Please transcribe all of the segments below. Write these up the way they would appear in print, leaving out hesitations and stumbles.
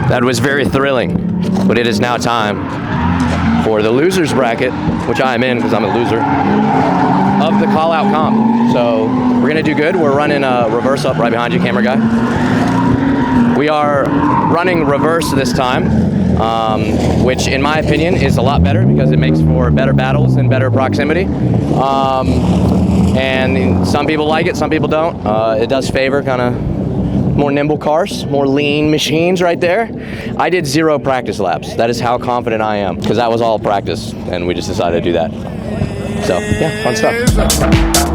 That was very thrilling, but it is now time for the losers bracket, which I am in because I'm a loser, of the call-out comp. So we're gonna do good. We're running a reverse up right behind you, camera guy. We are running reverse this time, which in my opinion is a lot better because it makes for better battles and better proximity. And some people like it, some people don't. It does favor kind of more nimble cars, more lean machines right there. I did 0 practice laps. That is how confident I am, because that was all practice, and we just decided to do that. So, yeah, fun stuff.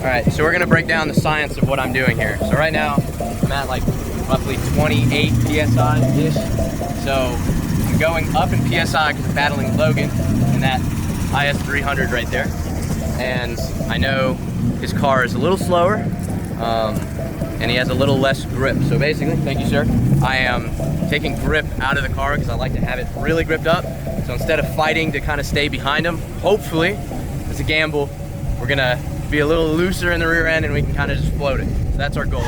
Alright, so we're going to break down the science of what I'm doing here. So right now, I'm at like roughly 28 PSI-ish. So I'm going up in PSI because I'm battling Logan in that IS300 right there. And I know his car is a little slower, and he has a little less grip. So basically, thank you sir, I am taking grip out of the car because I like to have it really gripped up. So instead of fighting to kind of stay behind him, hopefully, it's a gamble, we're gonna be a little looser in the rear end and we can kind of just float it. So that's our goal.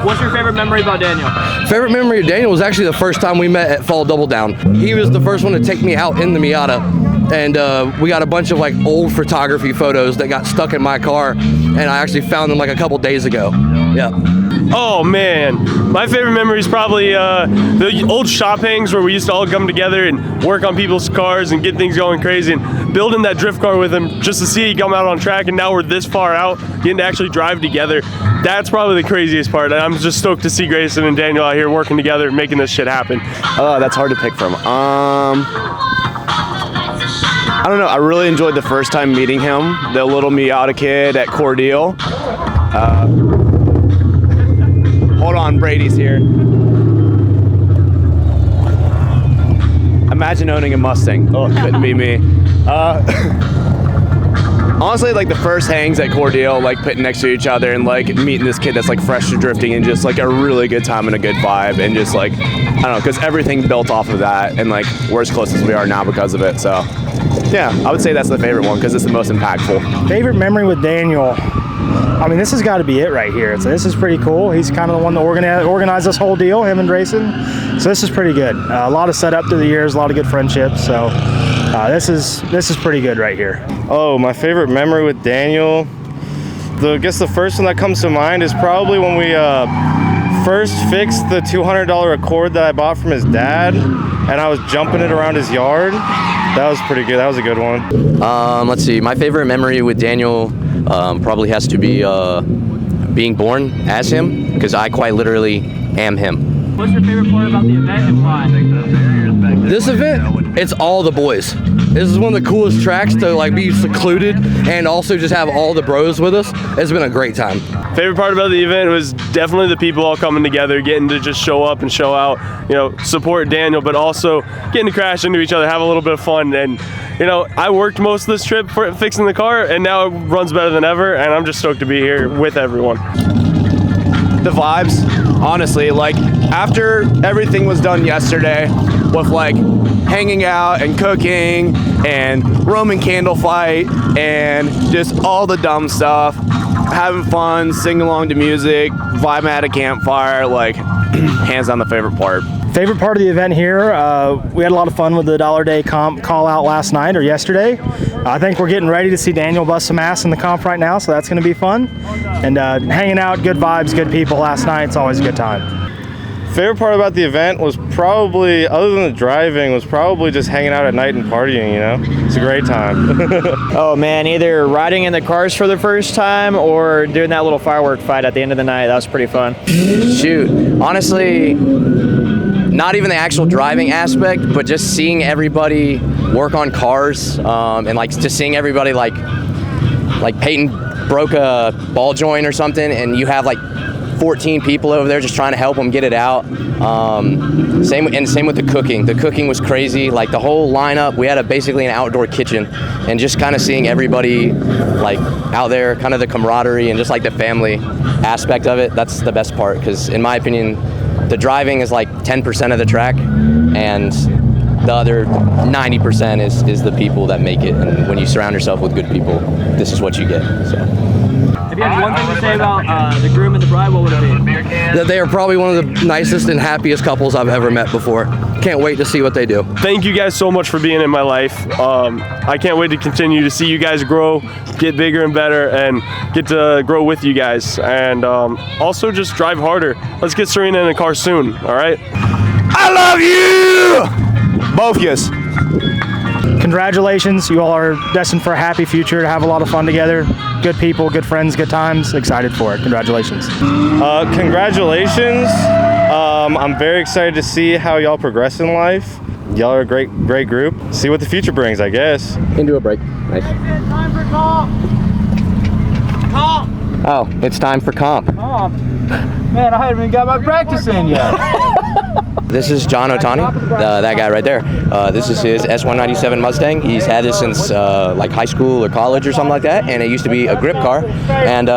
What's your favorite memory about Daniel? Favorite memory of Daniel was actually the first time we met at Fall Double Down. He was the first one to take me out in the Miata, and we got a bunch of like old photography photos that got stuck in my car, and I actually found them like a couple days ago. Yeah. Oh man, my favorite memory is probably the old shop hangs where we used to all come together and work on people's cars and get things going crazy, and building that drift car with him just to see it come out on track, and now we're this far out, getting to actually drive together. That's probably the craziest part. I'm just stoked to see Grayson and Daniel out here working together, making this shit happen. That's hard to pick from. I don't know, I really enjoyed the first time meeting him, the little Miata kid at Cordeal. Hold on, Brady's here. Imagine owning a Mustang. Oh, it couldn't be me. Honestly, like the first hangs at Cordeal, like putting next to each other and like meeting this kid that's like fresh to drifting and just like a really good time and a good vibe, and just like, I don't know, because everything built off of that, and like we're as close as we are now because of it. So yeah, I would say that's the favorite one because it's the most impactful. Favorite memory with Daniel, I mean, this has got to be it right here. So this is pretty cool. He's kind of the one that organized this whole deal, him and Grayson. So this is pretty good. A lot of setup through the years, a lot of good friendships. So this is pretty good right here. Oh, my favorite memory with Daniel, I guess the first one that comes to mind is probably when we first fixed the $200 Accord that I bought from his dad, and I was jumping it around his yard. That was pretty good. That was a good one. Let's see. My favorite memory with Daniel probably has to be being born as him, because I quite literally am him. What's your favorite part about the event and why? This event, it's all the boys. This is one of the coolest tracks to like be secluded and also just have all the bros with us. It's been a great time. Favorite part about the event was definitely the people all coming together, getting to just show up and show out, you know, support Daniel, but also getting to crash into each other, have a little bit of fun. And, you know, I worked most of this trip for fixing the car, and now it runs better than ever, and I'm just stoked to be here with everyone. The vibes, honestly, like after everything was done yesterday with like hanging out and cooking and Roman candle fight and just all the dumb stuff, having fun, singing along to music, vibing at a campfire, like hands down the favorite part. Favorite part of the event here, we had a lot of fun with the $1 Day comp call out last night or yesterday. I think we're getting ready to see Daniel bust some ass in the comp right now, so that's going to be fun. And hanging out, good vibes, good people last night, it's always a good time. Favorite part about the event was probably, other than the driving, was probably just hanging out at night and partying, you know? It's a great time. Oh man, either riding in the cars for the first time or doing that little firework fight at the end of the night. That was pretty fun. Shoot, honestly, not even the actual driving aspect, but just seeing everybody work on cars, and like just seeing everybody like Peyton broke a ball joint or something, and you have like 14 people over there just trying to help them get it out. Same with the cooking. The cooking was crazy. Like the whole lineup, we had basically an outdoor kitchen, and just kind of seeing everybody like out there, kind of the camaraderie and just like the family aspect of it. That's the best part, because in my opinion, the driving is like 10% of the track, and the other 90% is the people that make it. And when you surround yourself with good people, this is what you get. So. If you had one thing to say about the groom and the bride, what would it be? That they are probably one of the nicest and happiest couples I've ever met before. Can't wait to see what they do. Thank you guys so much for being in my life. I can't wait to continue to see you guys grow, get bigger and better, and get to grow with you guys. And also just drive harder. Let's get Serena in a car soon, all right? I love you! Both yous. Congratulations, you all are destined for a happy future, to have a lot of fun together. Good people, good friends, good times. Excited for it. Congratulations. Congratulations. I'm very excited to see how y'all progress in life. Y'all are a great group. See what the future brings, I guess. Into a break. Nice. Time for comp. Comp. Oh, it's time for comp. Comp. Man, I haven't even got my practice in yet. This is John Otani, that guy right there. This is his S197 Mustang. He's had this since like high school or college or something like that, and it used to be a grip car, and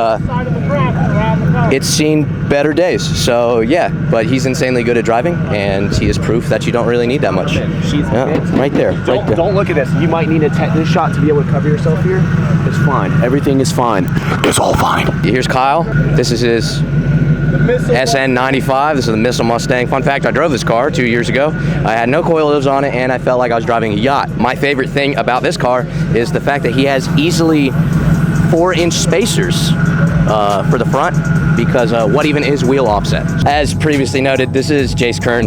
it's seen better days. So yeah, but he's insanely good at driving, and he is proof that you don't really need that much. Yeah, right there. Don't look at this. You might need a tetanus shot to be able to cover yourself here. It's fine. Everything is fine. It's all fine. Here's Kyle. This is his SN95. This is the Missile Mustang. Fun fact, I drove this car 2 years ago. I had no coilovers on it, and I felt like I was driving a yacht. My favorite thing about this car is the fact that he has easily 4-inch spacers for the front, because what even is wheel offset? As previously noted, this is Jace Kern.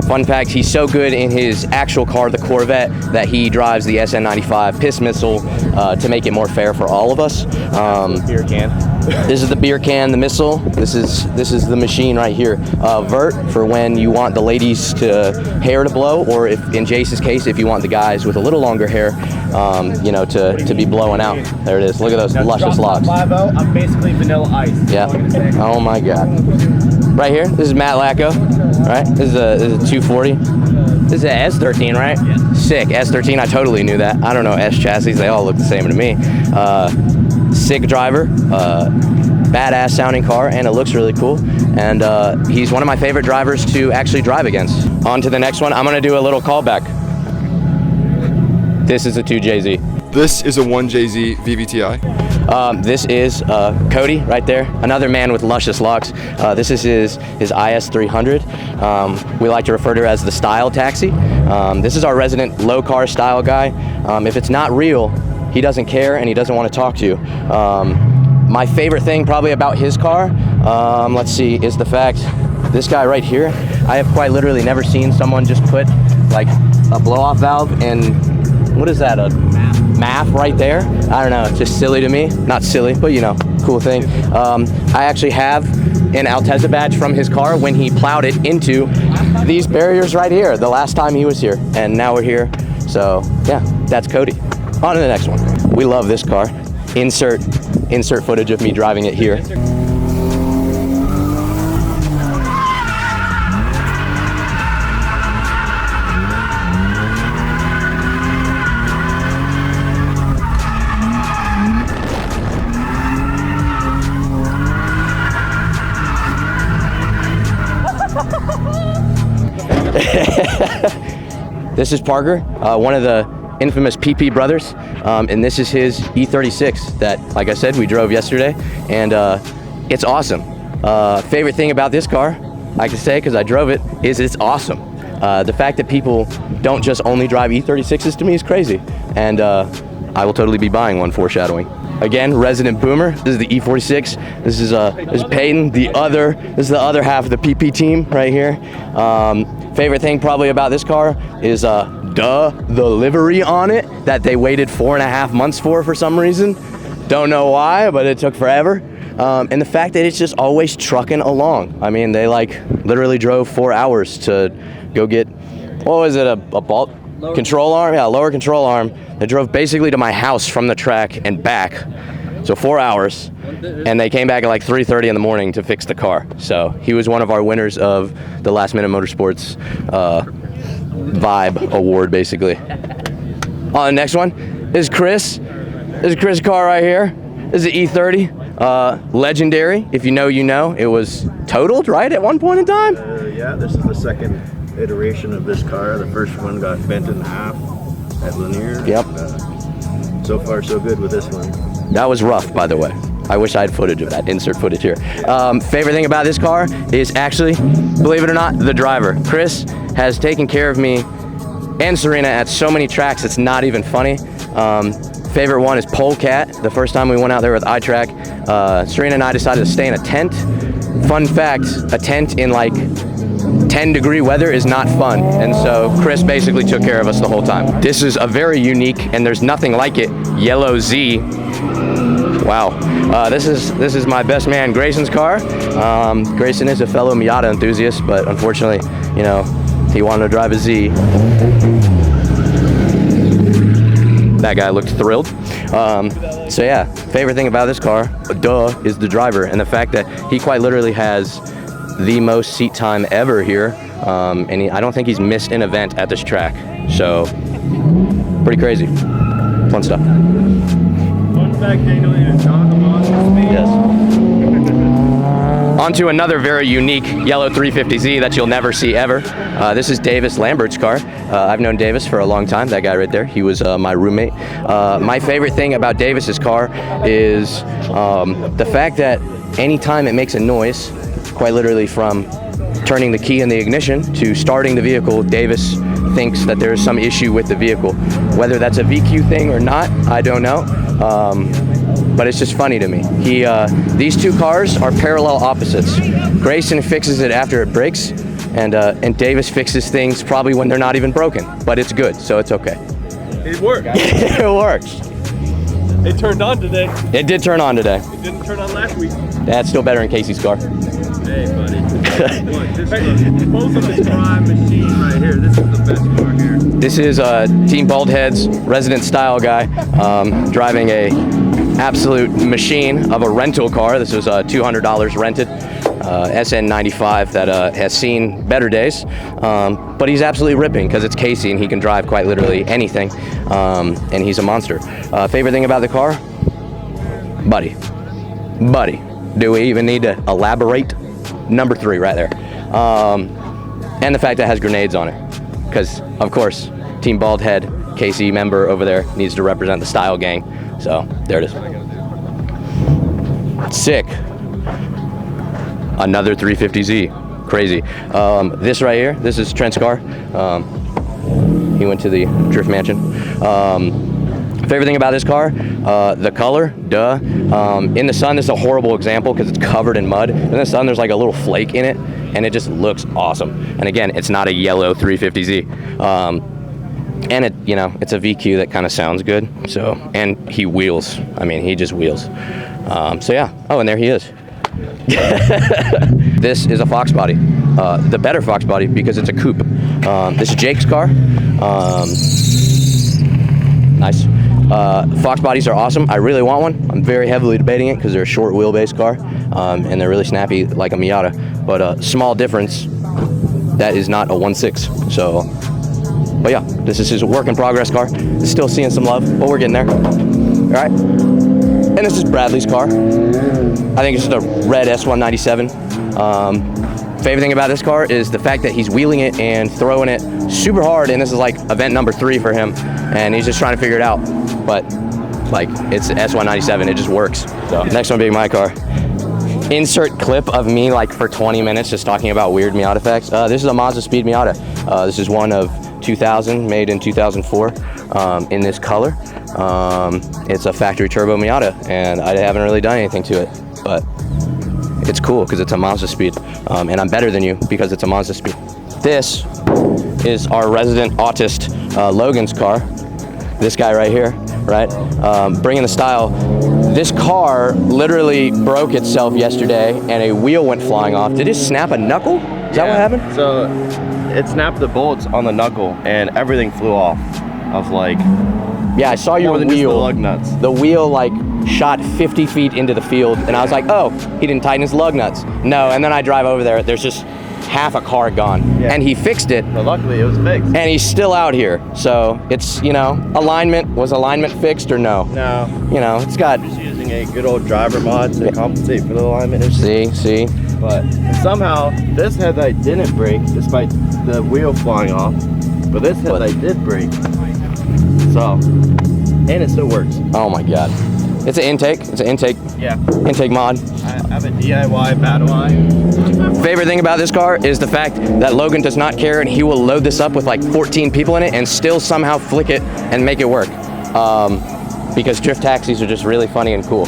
Fun fact, he's so good in his actual car, the Corvette, that he drives the SN95 Piss Missile to make it more fair for all of us. Beer can. This is the beer can, the Missile. This is the machine right here. Vert for when you want the ladies hair to blow, or if in Jace's case, if you want the guys with a little longer hair, you know, to be blowing out. There it is. Look at those luscious locks. I'm basically vanilla ice. Yeah. Oh my God. Right here. This is Matt Lacko. Right. This is a 240. This is a S13, right? Yeah. Sick. S13. I totally knew that. I don't know S chassis. They all look the same to me. Sick driver. Badass sounding car, and it looks really cool. And he's one of my favorite drivers to actually drive against. On to the next one. I'm gonna do a little callback. This is a 2JZ. This is a 1JZ VVTi. This is Cody right there, another man with luscious locks. This is his IS300. We like to refer to her as the style taxi. This is our resident low car style guy. If it's not real, he doesn't care and he doesn't want to talk to you. My favorite thing probably about his car, let's see, is the fact this guy right here, I have quite literally never seen someone just put like a blow-off valve in, what is that, a MAF right there? I don't know, it's just silly to me. Not silly, but you know, cool thing. I actually have an Altezza badge from his car when he plowed it into these barriers right here the last time he was here, and now we're here. So yeah, that's Cody. On to the next one. We love this car. Insert footage of me driving it here. This is Parker, one of the infamous PP brothers, and this is his E36 that, like I said, we drove yesterday, and it's awesome. Favorite thing about this car, I can say because I drove it, is it's awesome. The fact that people don't just only drive E36s to me is crazy, and I will totally be buying one, foreshadowing. Again, resident boomer. This is the E46. This is Peyton. This is the other half of the PP team right here. Favorite thing probably about this car is the livery on it that they waited 4.5 months for some reason. Don't know why, but it took forever. And the fact that it's just always trucking along. I mean, they like literally drove 4 hours to go get, what was it, a bolt control arm? Yeah, lower control arm. They drove basically to my house from the track and back. So 4 hours, and they came back at like 3:30 in the morning to fix the car. So he was one of our winners of the Last Minute Motorsports Vibe Award, basically. On the next one is Chris. This is Chris' car right here. This is an E30, legendary. If you know, you know. It was totaled, right, at one point in time? Yeah, this is the second iteration of this car. The first one got bent in half at Lanier. Yep. And, so far, so good with this one. That was rough, by the way. I wish I had footage of that. Insert footage here. Favorite thing about this car is actually, believe it or not, the driver. Chris has taken care of me and Serena at so many tracks, it's not even funny. Favorite one is Polecat. The first time we went out there with iTrack, Serena and I decided to stay in a tent. Fun fact, a tent in like 10-degree weather is not fun, and so Chris basically took care of us the whole time. This is a very unique, and there's nothing like it, yellow Z. Wow. This is my best man Grayson's car. Grayson is a fellow Miata enthusiast, but unfortunately, you know, he wanted to drive a Z. That guy looked thrilled. So yeah, favorite thing about this car, is the driver, and the fact that he quite literally has the most seat time ever here, and I don't think he's missed an event at this track. So pretty crazy, fun stuff. Fun fact, Daniel is not a monster speed. Yes. On to another very unique yellow 350Z that you'll never see ever. This is Davis Lambert's car. I've known Davis for a long time, that guy right there. He was my roommate. My favorite thing about Davis's car is the fact that anytime it makes a noise, quite literally from turning the key in the ignition to starting the vehicle, Davis thinks that there's some issue with the vehicle. Whether that's a VQ thing or not, I don't know. But it's just funny to me. These two cars are parallel opposites. Grayson fixes it after it breaks, and Davis fixes things probably when they're not even broken. But it's good, so it's okay. It worked. It works. It turned on today. It did turn on today. It didn't turn on last week. That's still better than Casey's car. Hey, buddy. Look, this is both of the prime machine right here. This is the best car here. This is Team Baldhead's resident style guy, driving a absolute machine of a rental car. This was $200 rented, SN95 that has seen better days, but he's absolutely ripping because it's Casey and he can drive quite literally anything, and he's a monster. Favorite thing about the car? Buddy. Do we even need to elaborate? Number 3 right there. And the fact that it has grenades on it. Because, of course, Team Baldhead, Casey member over there, needs to represent the style gang. So, there it is. Sick. Another 350Z. Crazy. This right here, this is Trent's car. He went to the Drift Mansion. Favorite thing about this car, the color, duh. In the sun, this is a horrible example because it's covered in mud. In the sun, there's like a little flake in it, and it just looks awesome. And again, it's not a yellow 350Z. And it, you know, it's a VQ that kind of sounds good. So, and he wheels. I mean, he just wheels. So yeah. Oh, and there he is. This is a Fox body. the better Fox body because it's a coupe. This is Jake's car. Nice. Fox bodies are awesome. I really want one. I'm very heavily debating it because they're a short wheelbase car, and they're really snappy like a Miata. But small difference, that is not a 1.6. So, but yeah, this is his work in progress car. It's still seeing some love, but we're getting there. All right. And this is Bradley's car. I think it's just a red S197. Favorite thing about this car is the fact that he's wheeling it and throwing it super hard, and this is like event number 3 for him, and he's just trying to figure it out. But like, it's S197, it just works. So next one being my car. Insert clip of me like for 20 minutes just talking about weird Miata facts. This is a Mazda Speed Miata. This is one of 2000, made in 2004, in this color. It's a factory turbo Miata, and I haven't really done anything to it, but it's cool because it's a Mazda Speed, and I'm better than you because it's a Mazda Speed. This is our resident autist Logan's car. This guy right here, right? Bringing the style. This car literally broke itself yesterday, and a wheel went flying off. Did it snap a knuckle? Is that what happened? So it snapped the bolts on the knuckle, and everything flew off. I was like, yeah, I saw your more than just the wheel. lug nuts. The wheel like shot 50 feet into the field, and I was like, oh, he didn't tighten his lug nuts. No, and then I drive over there, there's just half a car gone. Yeah. And he fixed it. But luckily it was fixed. And he's still out here. So it's, you know, alignment. Was alignment fixed or no? No. You know, it's got... Just using a good old driver mod to compensate for the alignment issue. See? But somehow this headlight didn't break despite the wheel flying off. But this headlight did break. So, and it still works. Oh my God. It's an intake. It's an intake. Yeah. Intake mod. I have a DIY battle line. Favorite thing about this car is the fact that Logan does not care, and he will load this up with like 14 people in it and still somehow flick it and make it work. Because drift taxis are just really funny and cool.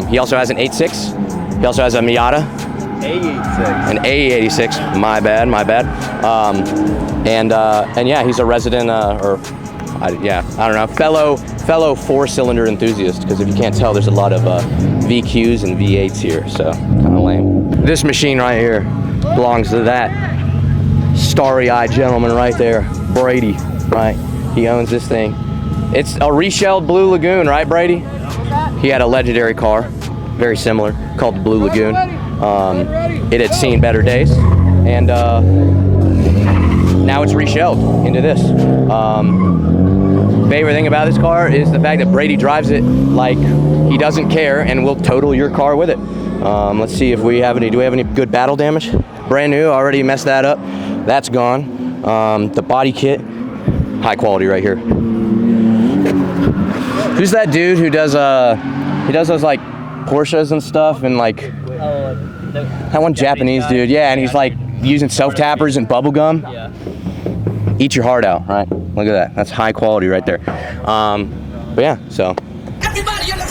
He also has an 8.6. He also has a Miata. A86. An A86. My bad. And yeah, he's a resident I don't know, fellow 4-cylinder enthusiast, because if you can't tell, there's a lot of VQs and V8s here, so kind of lame. This machine right here belongs to that starry-eyed gentleman right there, Brady, right? He owns this thing. It's a reshelled Blue Lagoon, right, Brady? He had a legendary car, very similar, called the Blue Lagoon. It had seen better days, and now it's reshelled into this. Favorite thing about this car is the fact that Brady drives it like he doesn't care and will total your car with it. Let's see if we have any, do we have any good battle damage? Brand new, already messed that up. That's gone. The body kit, high quality right here. Who's that dude who does those like Porsches and stuff, and like, that one Japanese dude, yeah, and he's like using self-tappers and bubble gum. Yeah. Eat your heart out, right? Look at that. That's high quality right there. But yeah, so. Everybody in the